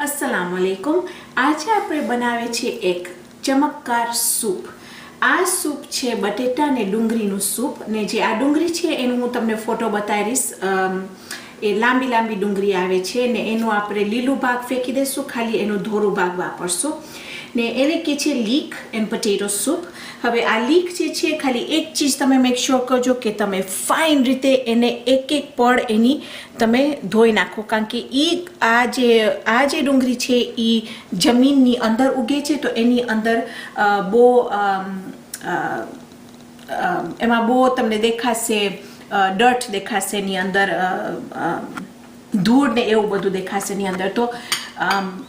अस्सलाम वालेकुम। आज આપણે બનાવે છે એક ચમકદાર સૂપ। આ સૂપ છે બટેટા ને ડુંગળીનું સૂપ ને જે આ ડુંગળી છે એનું હું તમને ફોટો બતાવીશ। એ લાંબી લાંબી ડુંગળી આવે છે ને એનો આપણે લીલું ભાગ ફેંકી દેશું, ખાલી એનો ધોળું ભાગ વાપરશું ને એને કે છે લીક એન્ડ પોટેટો સૂપ। હવે આ લીક જે છે ખાલી એક ચીજ તમે મેક શ્યોર કરજો કે તમે ફાઇન રીતે એને એક એક પડ એની તમે ધોઈ નાખો, કારણ કે આ જે ડુંગળી છે એ જમીનની અંદર ઉગે છે તો એની અંદર એમાં બહુ તમને દેખાશે ડર્ટ દેખાશે એની અંદર, ધૂળ ને એવું બધું દેખાશે એની અંદર। તો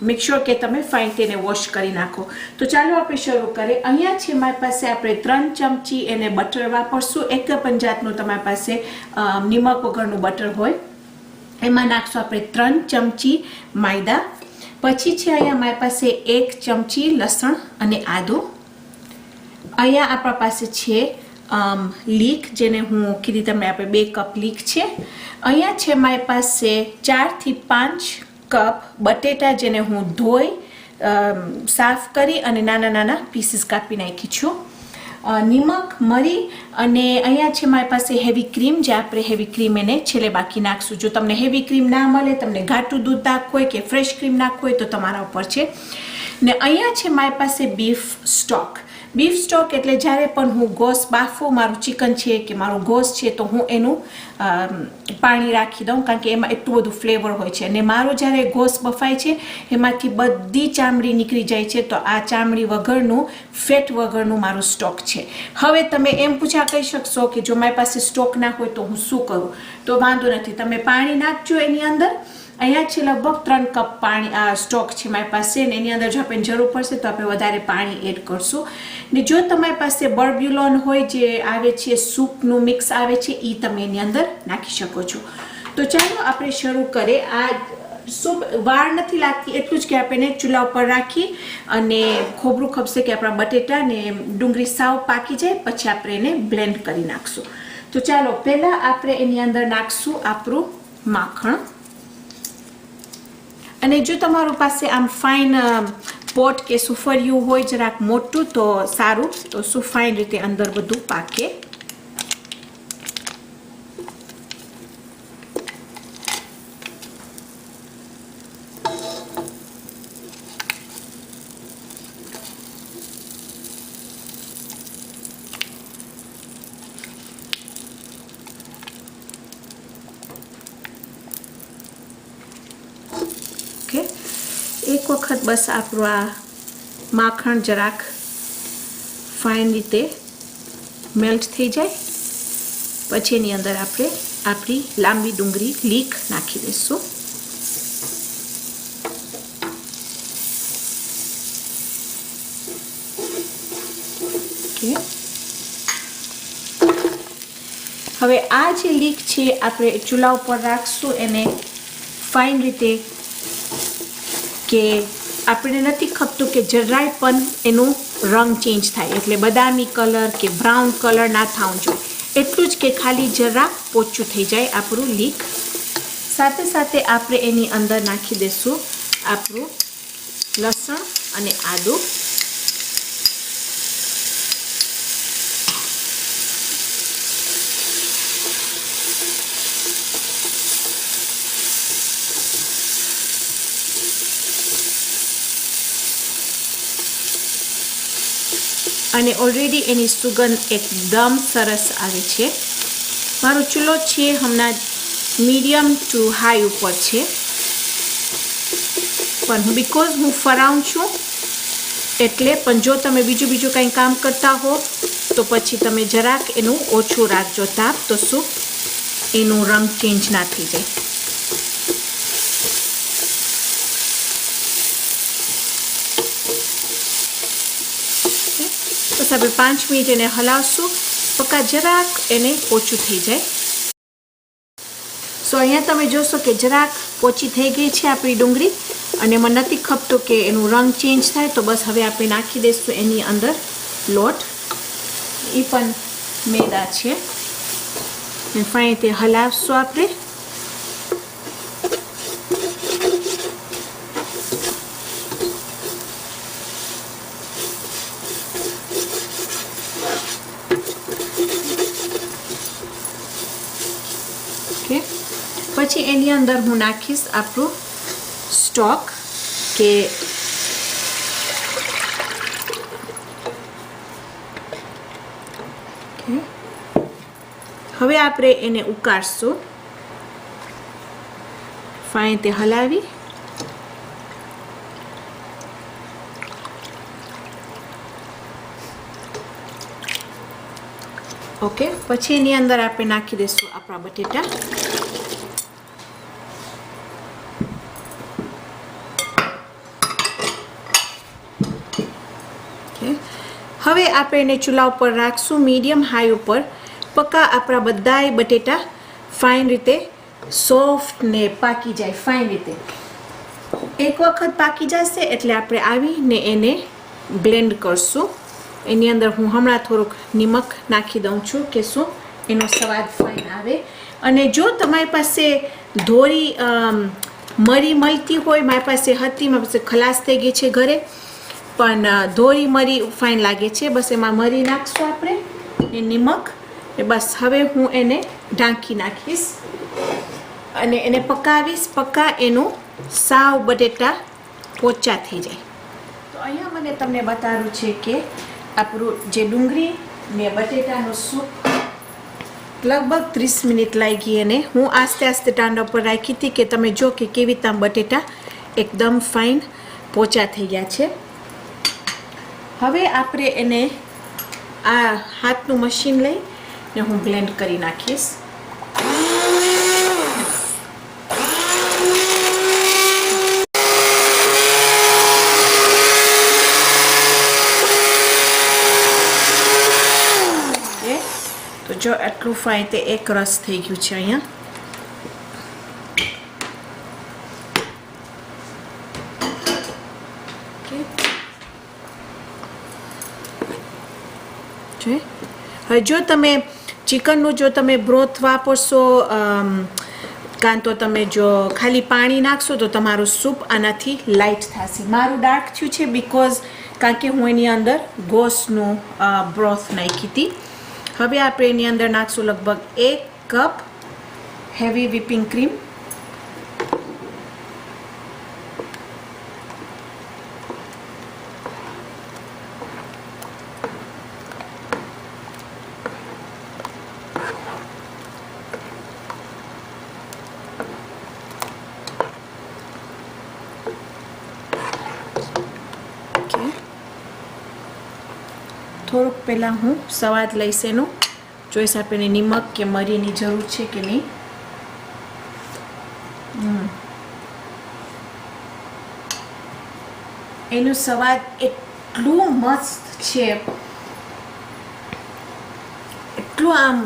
મેક શ્યોર કે તમે ફાઇન તેને વોશ કરી નાખો। તો ચાલો આપણે શરૂ કરીએ। અહીંયા છે મારી પાસે આપણે 3 ચમચી એને બટર વાપરશું। એક પણ જાતનું તમારી પાસે નિમક વગરનું બટર હોય એમાં નાખશું આપણે 3 ચમચી મેદા। પછી છે અહીંયા મારી પાસે 1 ચમચી લસણ અને આદું। અહીંયા આપણા પાસે છે લીક, જેને હું કીધી તમને આપણે 2 કપ લીક છે। અહીંયા છે મારી પાસે 4 થી 5 કપ બટેટા, જેને હું ધોઈ સાફ કરી અને નાના નાના પીસીસ કાપી નાખી છું। નિમક, મરી અને અહીંયા છે મારી પાસે હેવી ક્રીમ, જે આપણે હેવી ક્રીમ એને છેલ્લે બાકી નાખશું। જો તમને હેવી ક્રીમ ના મળે, તમને ઘાટું દૂધ નાખવું હોય કે ફ્રેશ ક્રીમ નાખવું હોય તો તમારા ઉપર છે। ને અહીંયા છે મારી પાસે બીફ સ્ટોક। બીફ સ્ટોક એટલે જ્યારે પણ હું ગોશ બાફું, મારું ચિકન છે કે મારું ગોશ છે, તો હું એનું પાણી રાખી દઉં, કારણ કે એમાં એટલું બધું ફ્લેવર હોય છે। અને મારો જ્યારે ગોશ બફાય છે એમાંથી બધી ચામડી નીકળી જાય છે, તો આ ચામડી વગરનું, ફેટ વગરનું મારું સ્ટોક છે। હવે તમે એમ પૂછા કહી શકશો કે જો મારી પાસે સ્ટોક ના હોય તો હું શું કરું? તો વાંધો નથી, તમે પાણી નાખજો એની અંદર। અહીંયા છે લગભગ 3 કપ પાણી આ સ્ટોક છે મારી પાસે, ને એની અંદર જો આપણે જરૂર પડશે તો આપણે વધારે પાણી એડ કરશું। ને જો તમારી પાસે બર્બ્યુલોન હોય, જે આવે છે સૂપનું મિક્સ આવે છે, એ તમે એની અંદર નાખી શકો છો। તો ચાલો આપણે શરૂ કરીએ। આ સૂપ વાર નથી લાગતી, એટલું જ કે આપણે ચૂલા ઉપર રાખી અને ખોબરું ખપશે કે આપણા બટેટા ને ડુંગળી સાવ પાકી જાય, પછી આપણે એને બ્લેન્ડ કરી નાખશું। તો ચાલો પહેલાં આપણે એની અંદર નાખશું આપણું માખણ। અને જો તમારું પાસે આમ ફાઇન પોટ કે સુફરિયું હોય જરાક મોટું તો સારું, તો શું ફાઇન રીતે અંદર બધું પાકે। એક વખત બસ આપણું આ માખણ જરાક ફાઇન રીતે મેલ્ટ થઈ જાય, પછી એની અંદર આપણે આપણી લાંબી ડુંગળી લીક નાખી દઈશું। હવે આ જે લીક છે આપણે ચૂલા ઉપર રાખશું, એને ફાઇન રીતે, કે આપણે નથી ખપતું કે જરાય પણ એનું રંગ ચેન્જ થાય, એટલે બદામી કલર કે બ્રાઉન કલર ના થવું જોઈએ, એટલું જ કે ખાલી જરા પોચું થઈ જાય આપણું લીક। સાથે સાથે આપણે એની અંદર નાખી દઈશું આપણું લસણ અને આદું। અને ઓલરેડી એની સુગંધ એકદમ સરસ આવે છે। મારો ચૂલો છે હમણાં મીડિયમ ટુ હાઈ ઉપર છે, પણ બિકોઝ હું ફરાઉં છું એટલે, પણ જો તમે બીજું કંઈ કામ કરતા હો તો પછી તમે જરાક એનું ઓછું રાખજો તાપ, તો શું એનું રંગ ચેન્જ ના થઈ જાય। બસ આપણે 5 મિનિટ એને હલાવશું, પક્કા જરાક એને ઓછું થઈ જાય। સો અહીંયા તમે જોશો કે જરાક ઓછી થઈ ગઈ છે આપણી ડુંગળી, અને મને નથી ખપતું કે એનું રંગ ચેન્જ થાય, તો બસ હવે આપણે નાખી દઈશું એની અંદર લોટ। એ પણ મેદા છે, ને ફાઇન રીતે હલાવશું આપણે। પછી એની અંદર હું નાખીશ આપણું સ્ટોક કે હવે આપણે એને ઉકાળશું. ફાઇન તે હલાવી ઓકે. પછી એની અંદર આપણે નાખી દઈશું આપણા બટેટા. હવે આપણે એને ચૂલા ઉપર રાખશું મીડિયમ હાઈ ઉપર. પક્કા આપણા બધાય બટેટા ફાઇન રીતે સોફ્ટ ને પાકી જાય ફાઇન રીતે. એક વખત પાકી જશે એટલે આપણે આવીને એને બ્લેન્ડ કરશું. એની અંદર હું હમણાં થોડુંક નિમક નાખી દઉં છું કે શું એનો સ્વાદ ફાઇન આવે. અને જો તમારી પાસે ધોરી મરી મળતી હોય, મારી પાસે હતી, મારી પાસે ખલાસ થઈ ગઈ છે ઘરે, પણ ધોરી મરી ફાઇન લાગે છે. બસ એમાં મરી નાખશું આપણે એ નિમક. બસ હવે હું એને ઢાંકી નાખીશ અને એને પકાવીશ. પક્કા એનું સાવ બટેટા પોચા થઈ જાય. તો અહીંયા મને તમને બતાવ્યું છે કે આપણું જે ડુંગળી ને બટેટાનું સૂપ લગભગ 30 મિનિટ લાગી. અને હું આસ્તે આસ્તે ટાંડા પર રાખી હતી કે તમે જો કે કેવી રીતે બટેટા એકદમ ફાઇન પોચા થઈ ગયા છે. હવે આપણે એને આ હાથનું મશીન લઈ ને હું બ્લેન્ડ કરી નાખીશ. તો જો આટલું ફાઇન તે એક રસ થઈ ગયું છે અહીંયા. હવે જો તમે ચિકનનું જો તમે બ્રોથ વાપરશો કાં તો તમે જો ખાલી પાણી નાખશો તો તમારું સૂપ આનાથી લાઇટ થશે. મારું ડાર્ક થયું છે બીકોઝ કારણ કે હું એની અંદર ગોસનું બ્રોથ નાખી હતી. હવે આપણે એની અંદર નાખશું લગભગ 1 કપ હેવી વિપિંગ ક્રીમ. થોડુંક પહેલાં હું સ્વાદ લઈશ એનું, જોઈશ આપણને નિમક કે મરીની જરૂર છે કે નહીં. એનું સ્વાદ એટલું મસ્ત છે, એટલું આમ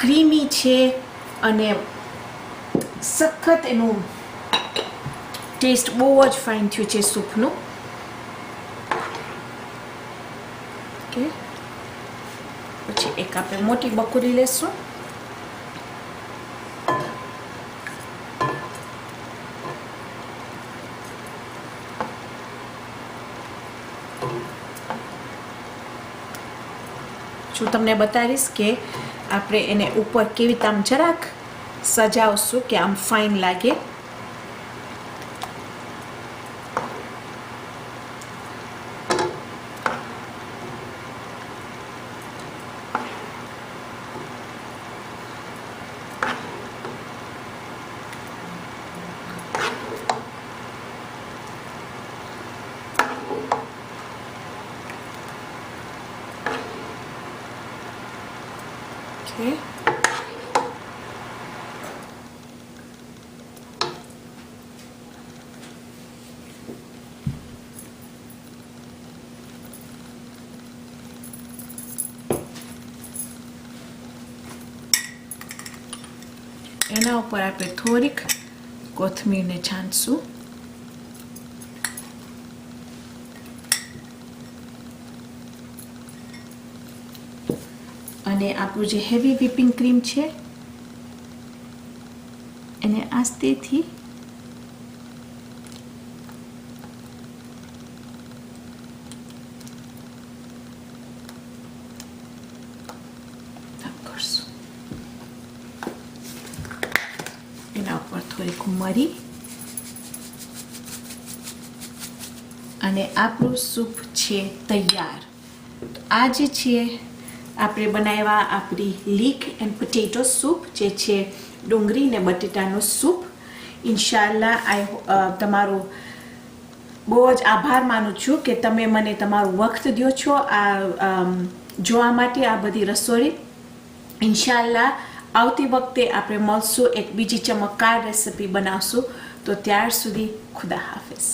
ક્રીમી છે અને સખત એનું ટેસ્ટ બહુ જ ફાઇન થયું છે સૂપનું. પછી એક આપણે મોટી બકુરી લેશું. હું તમને બતાવીશ કે આપણે એને ઉપર કેવી રીતે આમ જરાક સજાવશું કે આમ ફાઇન લાગે. Okay. એના ઉપર આપણે થોડીક કોથમીરને છાંટશું. અને આપણું જે હેવી વિપિંગ ક્રીમ છે એને આસ્તેથી કરશું. એના ઉપર મરી અને આપણું સૂપ છે તૈયાર. આ જે છે આપણે બનાવ્યા આપણી લીક એન્ડ પોટેટો સૂપ, જે છે ડુંગળી ને બટેટાનો સૂપ. ઇન્શાલ્લાહ તમારો બહુ જ આભાર માનું છું કે તમે મને તમારો વખત દો છો આ જોવા માટે આ બધી રસોઈ. ઇન્શાલ્લાહ આવતી વખતે આપણે મળશું, એક બીજી ચમત્કાર રેસિપી બનાવશું. તો ત્યાર સુધી ખુદા હાફિઝ.